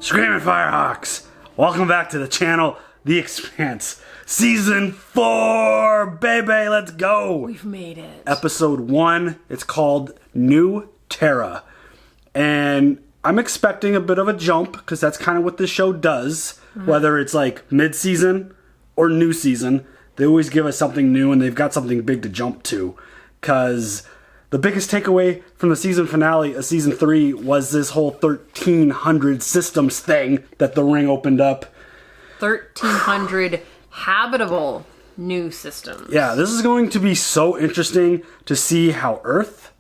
Screaming Firehawks! Welcome back to the channel, The Expanse. Season 4! Baby, let's go! We've made it. Episode 1, it's called New Terra. And I'm expecting a bit of a jump, because that's kind of what this show does. Whether it's like mid-season or new season, they always give us something new and they've got something big to jump to. Because the biggest takeaway from the season finale of season 3 was this whole 1,300 systems thing that the ring opened up. 1,300 habitable new systems. Yeah, this is going to be so interesting to see how Earth,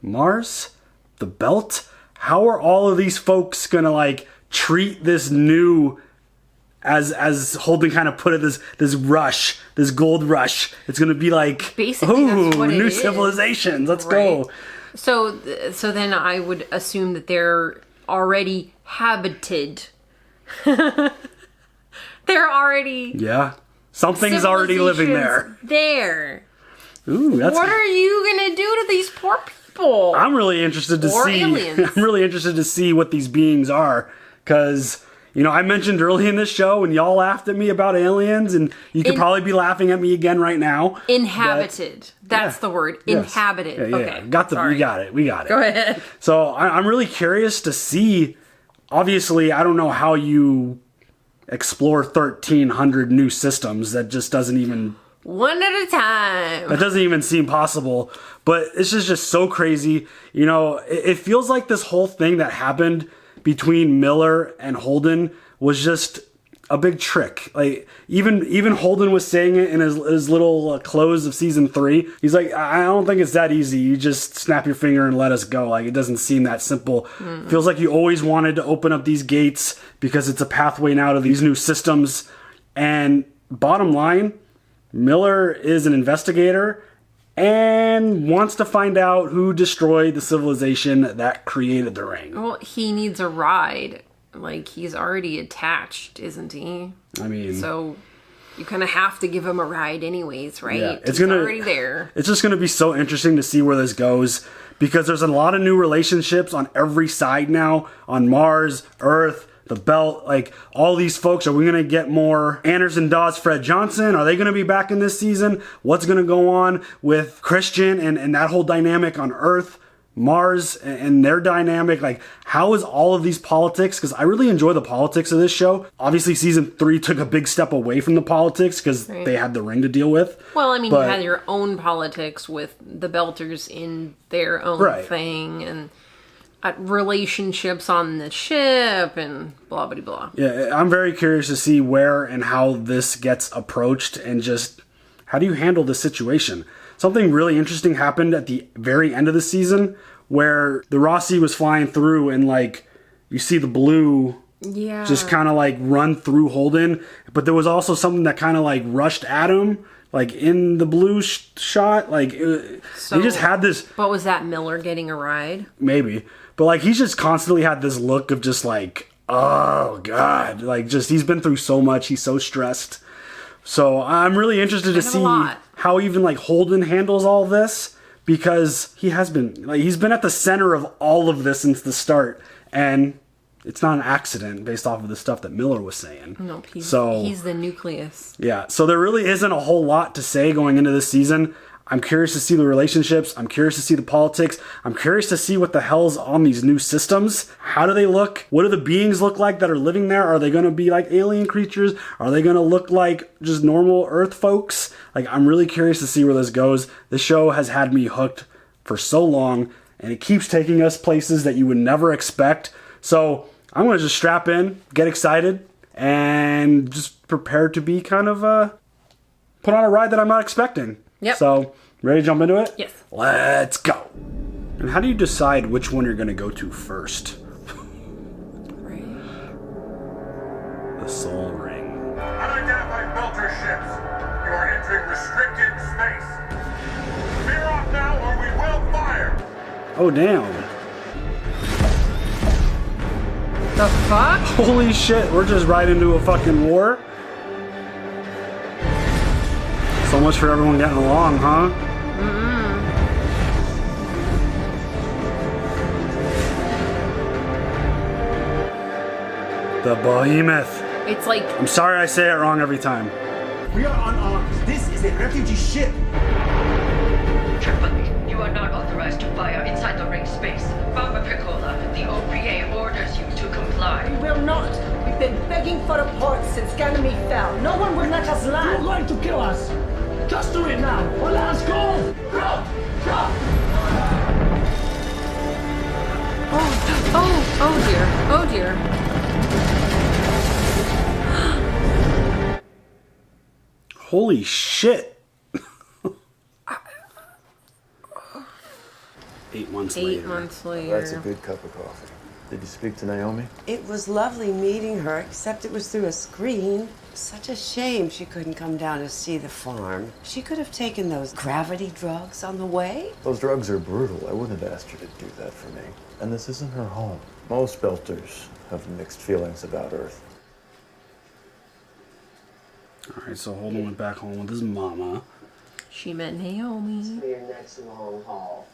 Mars, the Belt, how are all of these folks gonna like treat this new, as Holden kind of put it, this rush, this gold rush. It's gonna be like, basically, that's what new it is. civilizations. Let's Right. go. So then I would assume that they're already habited. They're already Yeah, something's already living there. There. Ooh, that's. What are you gonna do to these poor people? I'm really interested to Or see. aliens. I'm really interested to see what these beings are, because you know I mentioned early in this show, and y'all laughed at me about aliens, and you could probably be laughing at me again right now. Inhabited. That's yeah. the word. Yes. Inhabited. Yeah, yeah, Okay. yeah. Sorry. We got it. We got it. Go ahead. So I'm really curious to see. Obviously, I don't know how you explore 1,300 new systems. That just doesn't even. One at a time. That doesn't even seem possible, but it's just so crazy. You know, it feels like this whole thing that happened between Miller and Holden was just a big trick. Like even Holden was saying it in his little close of season 3. He's like, I don't think it's that easy. You just snap your finger and let us go. Like, it doesn't seem that simple. Feels like you always wanted to open up these gates because it's a pathway now to these new systems. And bottom line, Miller is an investigator and wants to find out who destroyed the civilization that created the ring. Well, he needs a ride. Like, he's already attached, isn't he? I mean, So you kind of have to give him a ride anyways, right? yeah, He's already there. It's just going to be so interesting to see where this goes, because there's a lot of new relationships on every side now, on Mars, Earth, the Belt, like all these folks. Are we going to get more Anderson, Dawes, Fred Johnson? Are they going to be back in this season? What's going to go on with Christian and that whole dynamic on Earth, Mars, and their dynamic? Like, how is all of these politics? Because I really enjoy the politics of this show. Obviously, season 3 took a big step away from the politics because they had the ring to deal with. Well, I mean, But- you had your own politics with the Belters in their own thing, and relationships on the ship, and blah, blah, blah. Yeah, I'm very curious to see where and how this gets approached, and just how do you handle this situation? Something really interesting happened at the very end of the season where the Rossi was flying through, and like you see the blue just kind of like run through Holden, but there was also something that kind of like rushed at him, like in the blue shot. Like he just had this. But was that Miller getting a ride? Maybe. But like he's just constantly had this look of just like, oh God, like just he's been through so much. He's so stressed. So I'm really interested to see how even like Holden handles all this, because he's been at the center of all of this since the start, and it's not an accident based off of the stuff that Miller was saying. No, he's the nucleus. Yeah, so there really isn't a whole lot to say going into this season. I'm curious to see the relationships. I'm curious to see the politics. I'm curious to see what the hell's on these new systems. How do they look? What do the beings look like that are living there? Are they going to be like alien creatures? Are they going to look like just normal Earth folks? Like, I'm really curious to see where this goes. This show has had me hooked for so long, and it keeps taking us places that you would never expect. So I'm going to just strap in, get excited, and just prepare to be kind of put on a ride that I'm not expecting. Yep. So, ready to jump into it? Yes. Let's go. And how do you decide which one you're going to go to first? Right. The Soul Ring. Unidentified Belter ships. You are entering restricted space. Veer off now or we will fire. Oh, damn. The fuck? Holy shit, we're just right into a fucking war? So much for everyone getting along, huh? The behemoth. It's like... I'm sorry I say it wrong every time. We are unarmed. This is a refugee ship. Tripoli, you are not authorized to fire inside the ring space. Baba Piccola, the OPA orders you to comply. We will not. We've been begging for a port since Ganymede fell. No one will let us land. You're going to kill us. Just do it now, or let us go. Go! Oh dear. Holy shit. 8 months later. 8 months later. That's a good cup of coffee. Did you speak to Naomi? It was lovely meeting her, except it was through a screen. Such a shame she couldn't come down to see the farm. She could have taken those gravity drugs on the way. Those drugs are brutal. I wouldn't have asked her to do that for me. And this isn't her home. Most Belters have mixed feelings about Earth. Alright, so Holden went back home with his mama. She met Naomi. For your next long haul.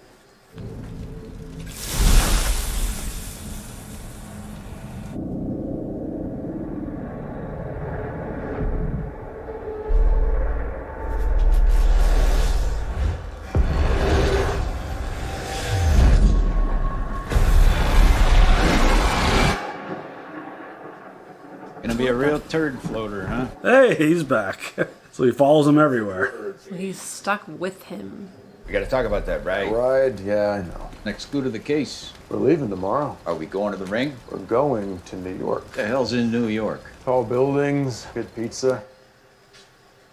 Gonna be a real turd floater, huh? Hey, he's back. So he follows him everywhere. He's stuck with him. We gotta talk about that, right? Right, yeah, I know. Next clue to the case. We're leaving tomorrow. Are we going to the ring? We're going to New York. The hell's in New York? Tall buildings, good pizza.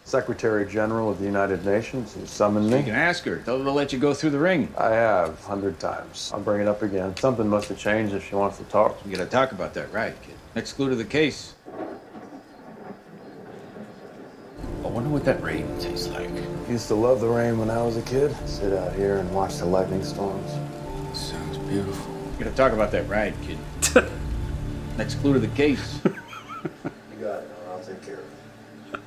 Secretary General of the United Nations who summoned You me. can ask her. Tell her to let you go through the ring. I have 100 times. I'll bring it up again. Something must have changed if she wants to talk. We gotta talk about that, right, kid? Next clue to the case. I wonder what that rain tastes like. Used to love the rain when I was a kid. Sit out here and watch the lightning storms. Sounds beautiful. We gotta talk about that ride, kid. Next clue to the case. You got it. I'll take care of it.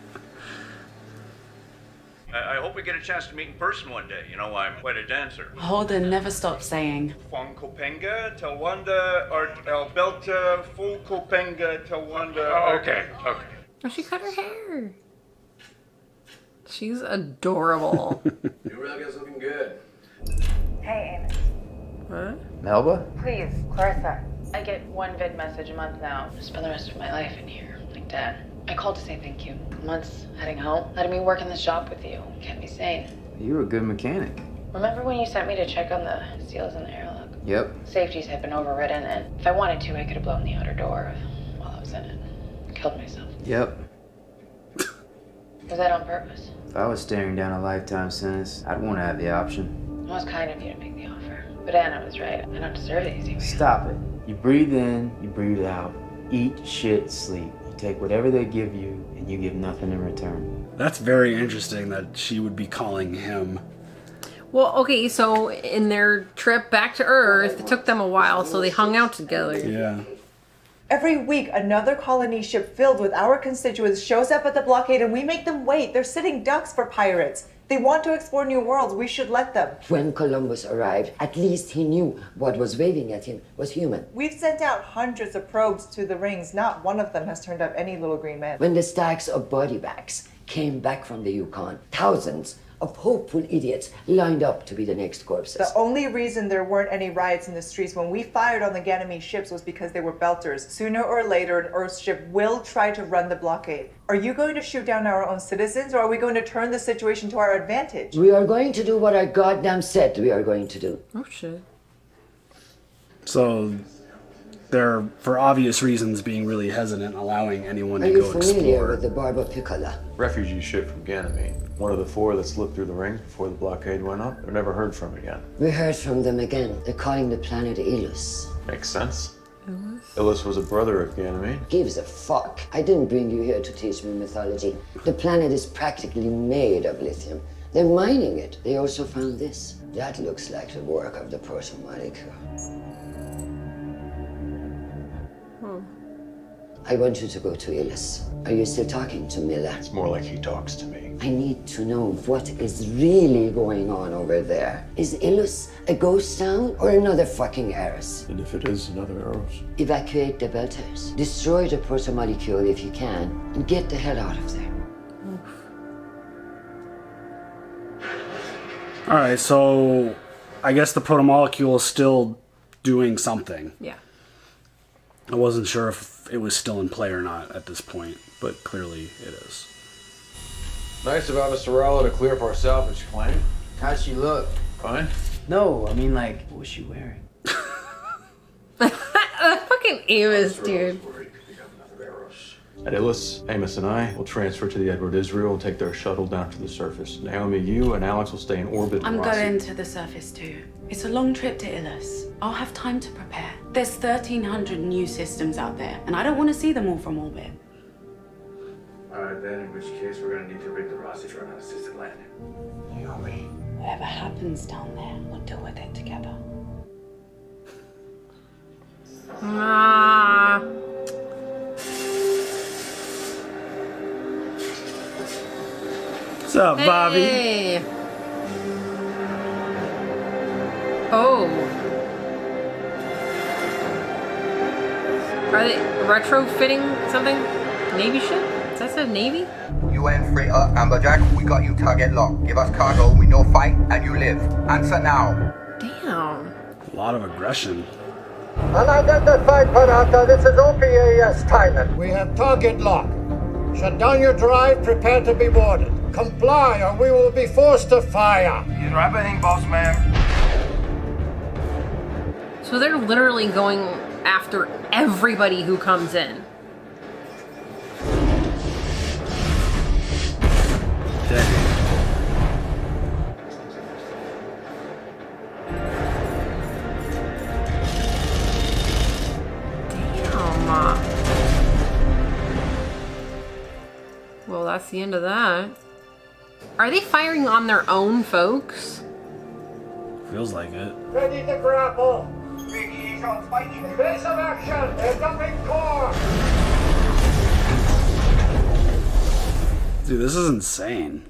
I hope we get a chance to meet in person one day. You know, I'm quite a dancer. Holden never stopped saying. Fonkopenga, Tawanda, or Belta, Fulkopenga, Tawanda. Oh, okay. Oh, she cut her hair. She's adorable. You really guys looking good. Hey, Amos. What? Melba? Please, Clarissa. I get one vid message a month now. I'll spend the rest of my life in here, like Dad. I called to say thank you. Months heading home, letting me work in the shop with you. Kept me sane. You were a good mechanic. Remember when you sent me to check on the seals in the airlock? Yep. Safeties had been overridden, and if I wanted to, I could have blown the outer door while I was in it. Killed myself. Yep. Was that on purpose? If I was staring down a lifetime sentence, I'd want to have the option. It was kind of you to make the offer. But Anna was right. I don't deserve these emails. Stop it. You breathe in, you breathe out. Eat, shit, sleep. You take whatever they give you, and you give nothing in return. That's very interesting that she would be calling him. Well, okay, so in their trip back to Earth, it took them a while, so they hung out together. Yeah. Every week, another colony ship filled with our constituents shows up at the blockade and we make them wait. They're sitting ducks for pirates. They want to explore new worlds. We should let them. When Columbus arrived, at least he knew what was waving at him was human. We've sent out hundreds of probes to the rings. Not one of them has turned up any little green men. When the stacks of body bags came back from the Yukon, thousands of hopeful idiots lined up to be the next corpses. The only reason there weren't any riots in the streets when we fired on the Ganymede ships was because they were Belters. Sooner or later, an Earth ship will try to run the blockade. Are you going to shoot down our own citizens, or are we going to turn the situation to our advantage? We are going to do what I goddamn said we are going to do. Oh, shit. So they're, for obvious reasons, being really hesitant allowing anyone Are to you go familiar explore. with the Barba Piccola? Refugee ship from Ganymede. One of the 4 that slipped through the ring before the blockade went up. They're never heard from again. We heard from them again. They're calling the planet Ilus. Makes sense. Ilus was a brother of Ganymede. Gives a fuck. I didn't bring you here to teach me mythology. The planet is practically made of lithium. They're mining it. They also found this. That looks like the work of the proto molecule. I want you to go to Ilus. Are you still talking to Miller? It's more like he talks to me. I need to know what is really going on over there. Is Ilus a ghost town or another fucking Eros? And if it is another Eros? Evacuate the Belters. Destroy the protomolecule if you can, and get the hell out of there. Alright, so I guess the protomolecule is still doing something. Yeah. I wasn't sure if it was still in play or not at this point, but clearly it is. Nice of Avasarala to clear up our salvage claim. How'd she look? Fine. No, I mean, like, what was she wearing? Fucking Amos, dude. At Ilus, Amos and I will transfer to the Edward Israel and take their shuttle down to the surface. Naomi, you and Alex will stay in orbit. I'm going to the surface too. It's a long trip to Ilus. I'll have time to prepare. There's 1,300 new systems out there, and I don't want to see them all from orbit. Alright then, in which case we're gonna need to rig the Rossi for an unassisted landing. Naomi. Whatever happens down there, we'll deal with it together. What's up, Bobby? Hey. Oh. Are they retrofitting something? Navy ship? Is that a Navy? UN freighter, Amberjack, we got you target locked. Give us cargo, we no fight, and you live. Answer now. Damn. A lot of aggression. Unidentified Predator, this is OPAS Thailand. We have target lock. Shut down your drive, prepare to be boarded. Comply or we will be forced to fire. You know everything, boss man. So they're literally going after everybody who comes in. Well, that's the end of that. Are they firing on their own folks? Feels like it. Ready to grapple. Base of action. They're dumping core. Dude, this is insane.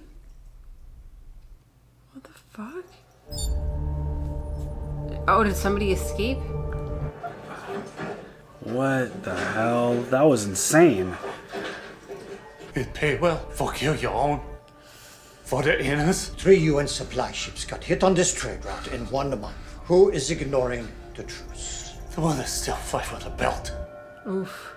What the fuck? Oh, did somebody escape? What the hell? That was insane. It paid well for kill your own. For the inners. 3 UN supply ships got hit on this trade route in 1 month. Who is ignoring the truce? The one that still fight for the belt. Oof.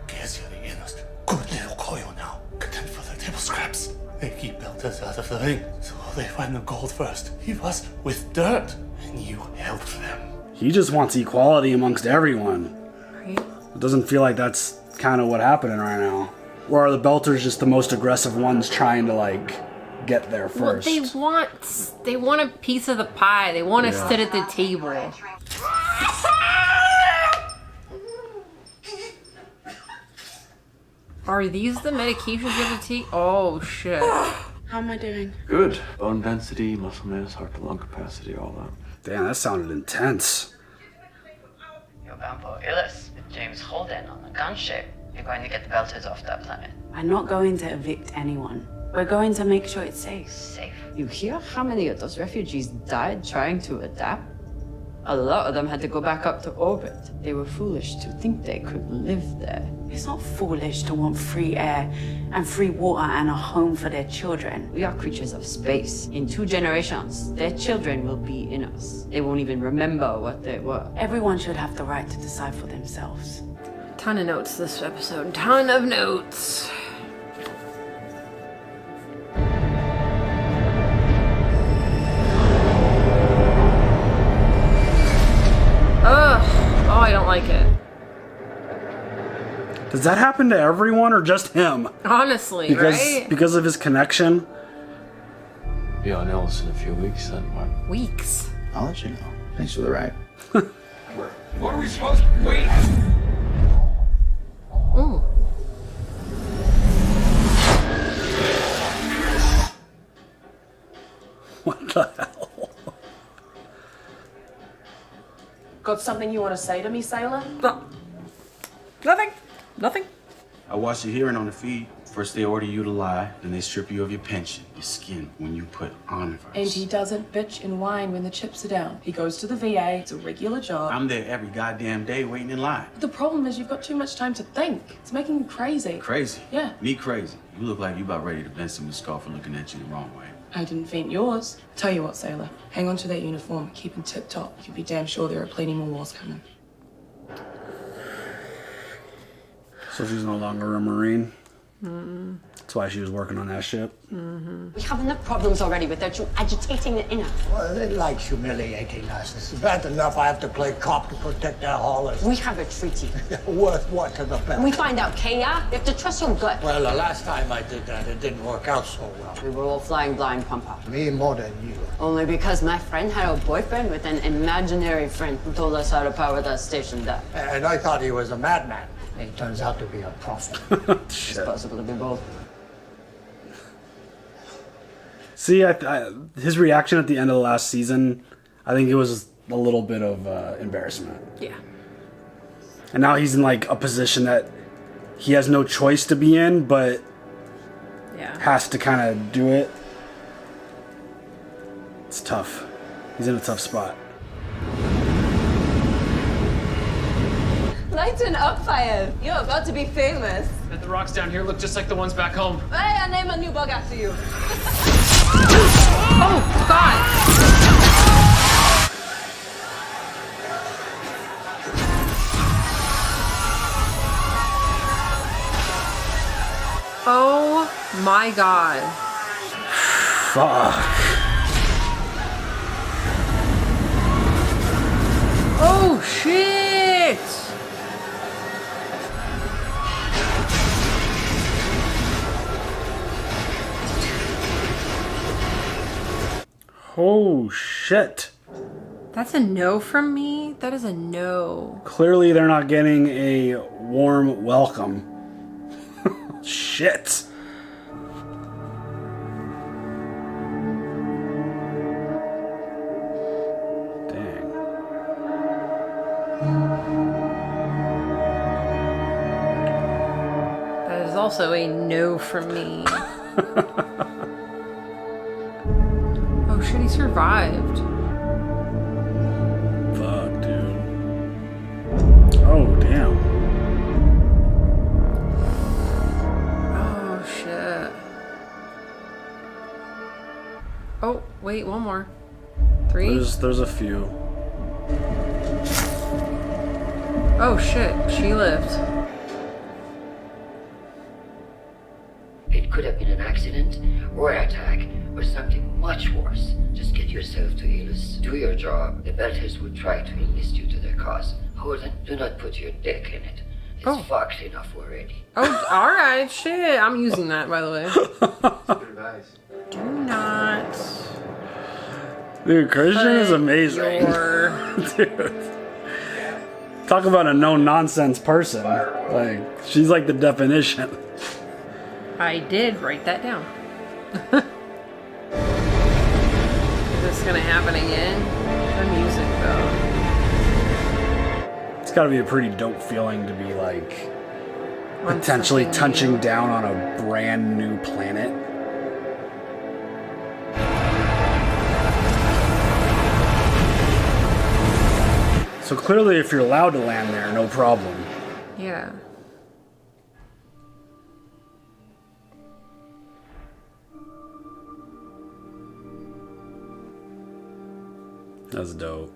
Guess you're the inners. Good little coil now. Content for the table scraps. They keep belters out of the ring, so they find the gold first. Leave us with dirt, and you help them. He just wants equality amongst everyone. Right. It doesn't feel like that's kind of what's happening right now. Or are the Belters just the most aggressive ones trying to, like, get there first? Well, they want a piece of the pie. They want to sit at the table. Are these the medications you have to take? Oh, shit. How am I doing? Good. Bone density, muscle mass, heart to lung capacity, all that. Damn, that sounded intense. You're bound for Ilus with James Holden on the gunship. You're going to get the Belters off that planet. I'm not going to evict anyone. We're going to make sure it's safe. Safe. You hear how many of those refugees died trying to adapt? A lot of them had to go back up to orbit. They were foolish to think they could live there. It's not foolish to want free air and free water and a home for their children. We are creatures of space. In 2 generations, their children will be in us. They won't even remember what they were. Everyone should have the right to decide for themselves. Ton of notes this episode. Ton of notes. Ugh. Oh, I don't like it. Does that happen to everyone or just him? Honestly, right? Because of his connection? Be on Ilus in a few weeks then, Mark. Weeks. I'll let you know. Thanks for the ride. What are we supposed to wait? Ooh. What the hell? Got something you want to say to me, sailor? Nothing. Nothing. I watched your hearing on the feed. First they order you to lie, then they strip you of your pension, your skin, when you put on first. And he doesn't bitch and whine when the chips are down. He goes to the VA, it's a regular job. I'm there every goddamn day waiting in line. The problem is you've got too much time to think. It's making you crazy. Crazy? Yeah. Me crazy? You look like you about ready to bend someone's skull for looking at you the wrong way. I didn't faint yours. Tell you what, sailor, hang on to that uniform, keep him tip-top. You can be damn sure there are plenty more wars coming. So she's no longer a Marine? That's why she was working on that ship. We have enough problems already without you agitating the inner. Well, they like humiliating us. It's bad enough I have to play cop to protect our haulers. We have a treaty. Worth what to the best? We find out, Kaya. You have to trust your gut. Well, the last time I did that, it didn't work out so well. We were all flying blind, Pampa. Me more than you. Only because my friend had a boyfriend with an imaginary friend who told us how to power that station down. And I thought he was a madman. He turns out to be a prophet. It's possible to be both. See, his reaction at the end of the last season, I think it was a little bit of embarrassment. Yeah. And now he's in like a position that he has no choice to be in, but has to kind of do it. It's tough. He's in a tough spot. Lighten up, Fire. You're about to be famous. And the rocks down here look just like the ones back home. Hey, I name a new bug after you. Oh, God. Oh, my God. Fuck. Oh, shit. Oh, shit. That's a no from me? That is a no. Clearly they're not getting a warm welcome. Shit. Dang. That is also a no from me. Oh shit, he survived. Fuck, dude. Oh, damn. Oh shit. Oh, wait, one more. 3? There's a few. Oh shit, she lived. It could have been an accident or an attack or something much worse. Just get yourself to Ilus. Do your job. The Belters will try to enlist you to their cause. Holden, do not put your dick in it. It's fucked enough already. Oh, alright, shit. I'm using that, by the way. Good advice. Do not. Dude, Christian is amazing. Dude. Talk about a no-nonsense person. Like, she's like the definition. I did write that down. Is this gonna happen again? The music, though. It's gotta be a pretty dope feeling to be, like, potentially touching down on a brand new planet. So clearly, if you're allowed to land there, no problem. Yeah. That's dope.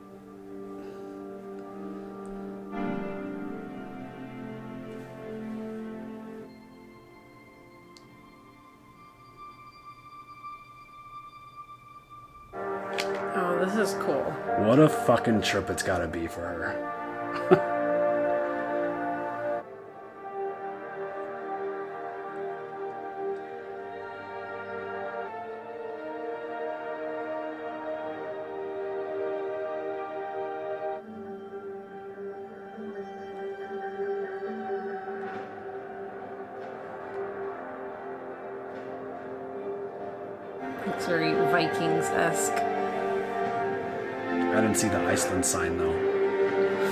Oh, this is cool. What a fucking trip it's gotta be for her. It's very Vikings-esque. I didn't see the Iceland sign though.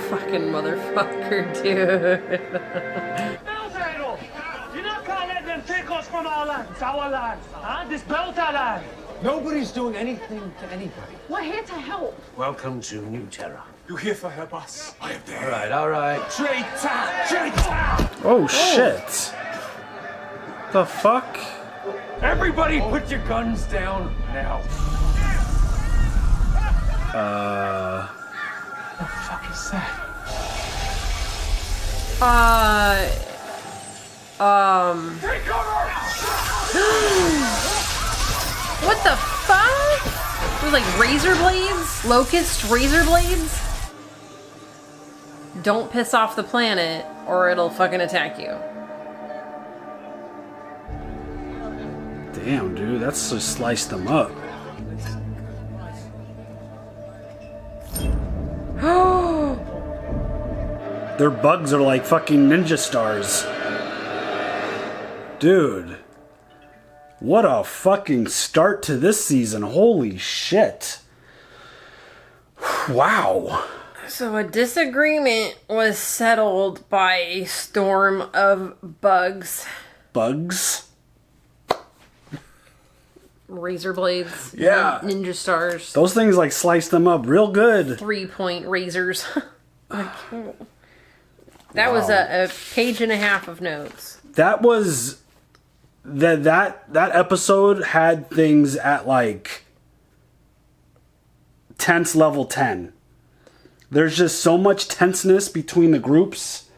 Fucking motherfucker, dude. You not gonna let them take us our land. It's our land. Huh? This belt our land. Nobody's doing anything to anybody. We're here to help. Welcome to New Terra. You here for her, boss? I am there. All right. Traitor! Traitor! Oh shit. The fuck? Everybody put your guns down now. What the fuck is that? Take cover! What the fuck? There's like razor blades? Locust razor blades? Don't piss off the planet or it'll fucking attack you. Damn, dude, that's just sliced them up. Their bugs are like fucking ninja stars. Dude. What a fucking start to this season. Holy shit. Wow. So a disagreement was settled by a storm of bugs. Bugs? Razor blades. Yeah. Ninja stars. Those things like slice them up real good. 3-point razors. Like, that was a page and a half of notes. That was that episode had things at like tense level 10. There's just so much tenseness between the groups,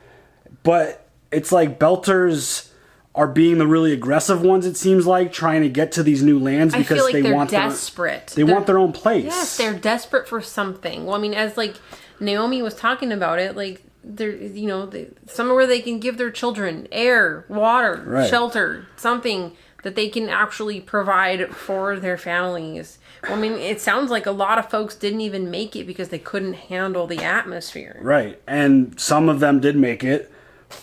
but it's like Belters are being the really aggressive ones, it seems like, trying to get to these new lands because I feel like they they're want desperate. They want their own place. Yes, they're desperate for something. Well, I mean, as like Naomi was talking about it, like they're, you know, somewhere where they can give their children air, water, Right. shelter, something that they can actually provide for their families. Well, I mean, it sounds like a lot of folks didn't even make it because they couldn't handle the atmosphere. Right, and some of them did make it,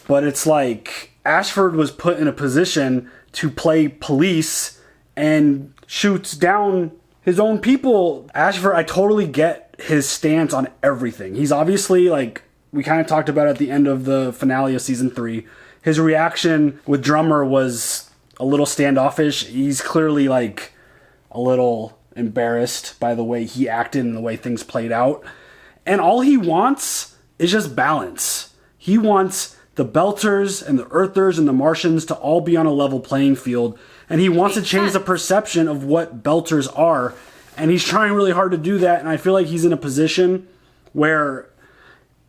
but it's like Ashford was put in a position to play police and shoots down his own people. Ashford, I totally get his stance on everything. He's obviously, like, we kind of talked about at the end of the finale of season 3, his reaction with Drummer was a little standoffish. He's clearly, like, a little embarrassed by the way he acted and the way things played out. And all he wants is just balance. He wants the Belters and the Earthers and the Martians to all be on a level playing field. And he wants to change the perception of what Belters are. And he's trying really hard to do that. And I feel like he's in a position where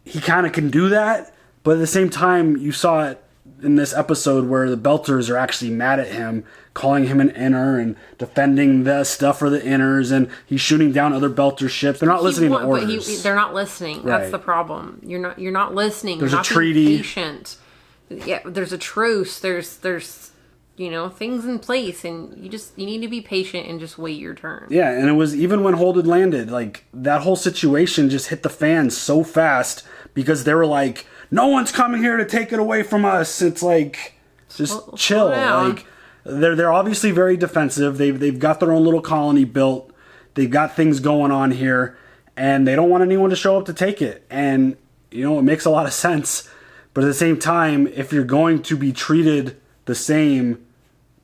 he kind of can do that. But at the same time, you saw it in this episode where the Belters are actually mad at him, calling him an inner and defending the stuff for the inners, and he's shooting down other Belter ships. They're not listening to orders. But they're not listening. Right. That's the problem. You're not listening. There's You're a not treaty. being patient. Yeah, there's a truce. There's you know, things in place, and you need to be patient and just wait your turn. Yeah, and it was even when Hold had landed, like that whole situation just hit the fan so fast because they were like, no one's coming here to take it away from us. It's like, just chill. Like they're obviously very defensive. They've got their own little colony built. They've got things going on here, and they don't want anyone to show up to take it. And you know, it makes a lot of sense. But at the same time, if you're going to be treated the same,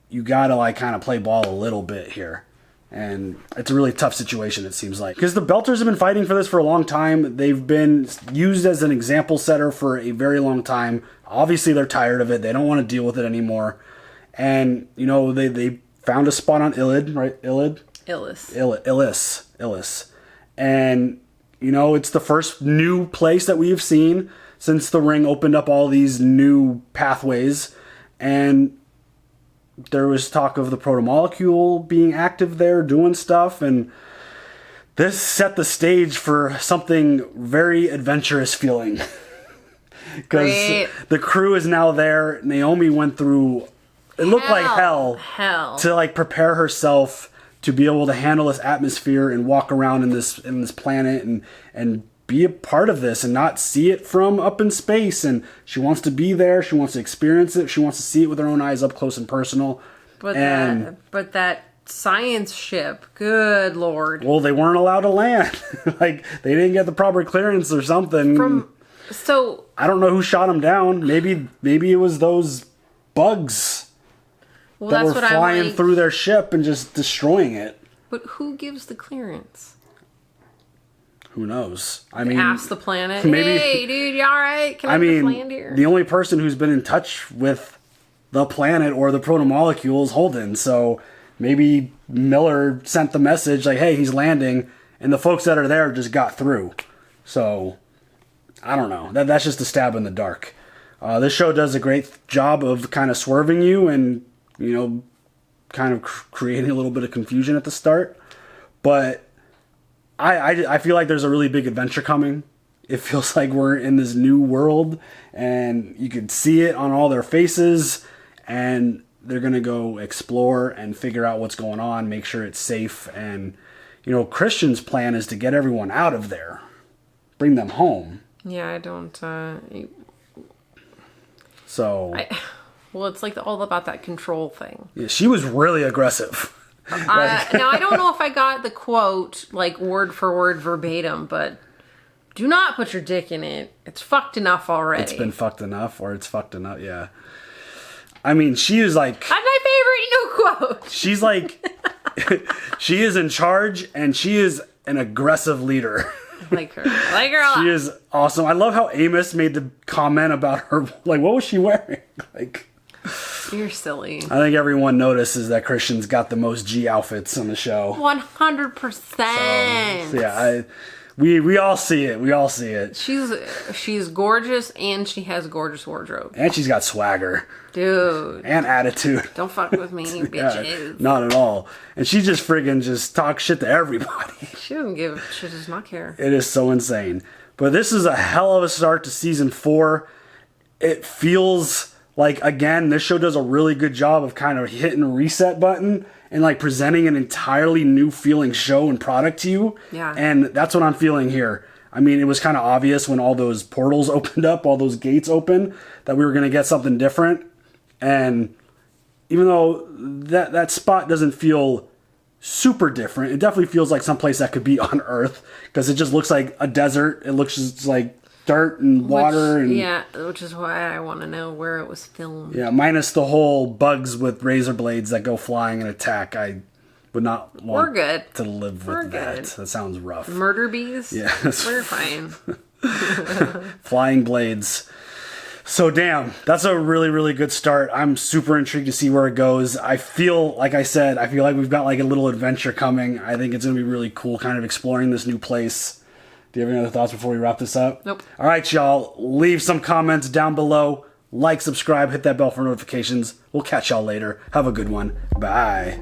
you gotta like kind of play ball a little bit here. And it's a really tough situation, it seems like. Because the Belters have been fighting for this for a long time. They've been used as an example setter for a very long time. Obviously, they're tired of it. They don't want to deal with it anymore. And, you know, they found a spot on Ilid, right? Ilus. And, you know, it's the first new place that we've seen since the ring opened up all these new pathways. And there was talk of the protomolecule being active there, doing stuff, and this set the stage for something very adventurous feeling. Because the crew is now there. Naomi went through, it looked like hell to like prepare herself to be able to handle this atmosphere and walk around in this planet and be a part of this and not see it from up in space. And she wants to be there. She wants to experience it. She wants to see it with her own eyes up close and personal. But that science ship, good Lord. Well, they weren't allowed to land. Like they didn't get the proper clearance or something. I don't know who shot them down. Maybe it was those bugs. that were flying through their ship and just destroying it. But who gives the clearance? Who knows? I mean, ask the planet. Maybe, hey, dude, you all right? Can I just land here? The only person who's been in touch with the planet or the protomolecule is Holden. So maybe Miller sent the message like, "Hey, he's landing," and the folks that are there just got through. So I don't know. That's just a stab in the dark. This show does a great job of kind of swerving you and kind of creating a little bit of confusion at the start, but I feel like there's a really big adventure coming. It feels like we're in this new world, and you can see it on all their faces, and they're going to go explore and figure out what's going on, make sure it's safe, and, Christian's plan is to get everyone out of there, bring them home. Yeah, I don't... Well, it's like all about that control thing. Yeah, she was really aggressive. Now, I don't know if I got the quote, like, word for word verbatim, but do not put your dick in it. It's fucked enough already. It's been fucked enough, or it's fucked enough, yeah. I mean, she is like... That's my favorite new quote! She's like... she is in charge, and she is an aggressive leader. I like her. I like her a lot. She is awesome. I love how Amos made the comment about her. Like, what was she wearing? Like... You're silly. I think everyone notices that Christian's got the most G outfits on the show. 100%. So yeah, we all see it. We all see it. She's gorgeous, and she has a gorgeous wardrobe. And she's got swagger. Dude. And attitude. Don't fuck with me, bitches. Yeah, not at all. And she just friggin' just talks shit to everybody. She does not care. It is so insane. But this is a hell of a start to season 4. It feels... like, again, this show does a really good job of kind of hitting a reset button and, like, presenting an entirely new feeling show and product to you. Yeah. And that's what I'm feeling here. I mean, it was kind of obvious when all those portals opened up, all those gates opened, that we were going to get something different. And even though that spot doesn't feel super different, it definitely feels like someplace that could be on Earth, because it just looks like a desert. It looks just like dirt and water. Which is why I want to know where it was filmed. Yeah, minus the whole bugs with razor blades that go flying and attack. I would not want to live with that. That sounds rough. Murder bees? Yeah. We're fine. Flying blades. So damn, that's a really, really good start. I'm super intrigued to see where it goes. I feel, like I said, we've got like a little adventure coming. I think it's going to be really cool kind of exploring this new place. Do you have any other thoughts before we wrap this up? Nope. All right, y'all. Leave some comments down below. Like, subscribe, hit that bell for notifications. We'll catch y'all later. Have a good one. Bye.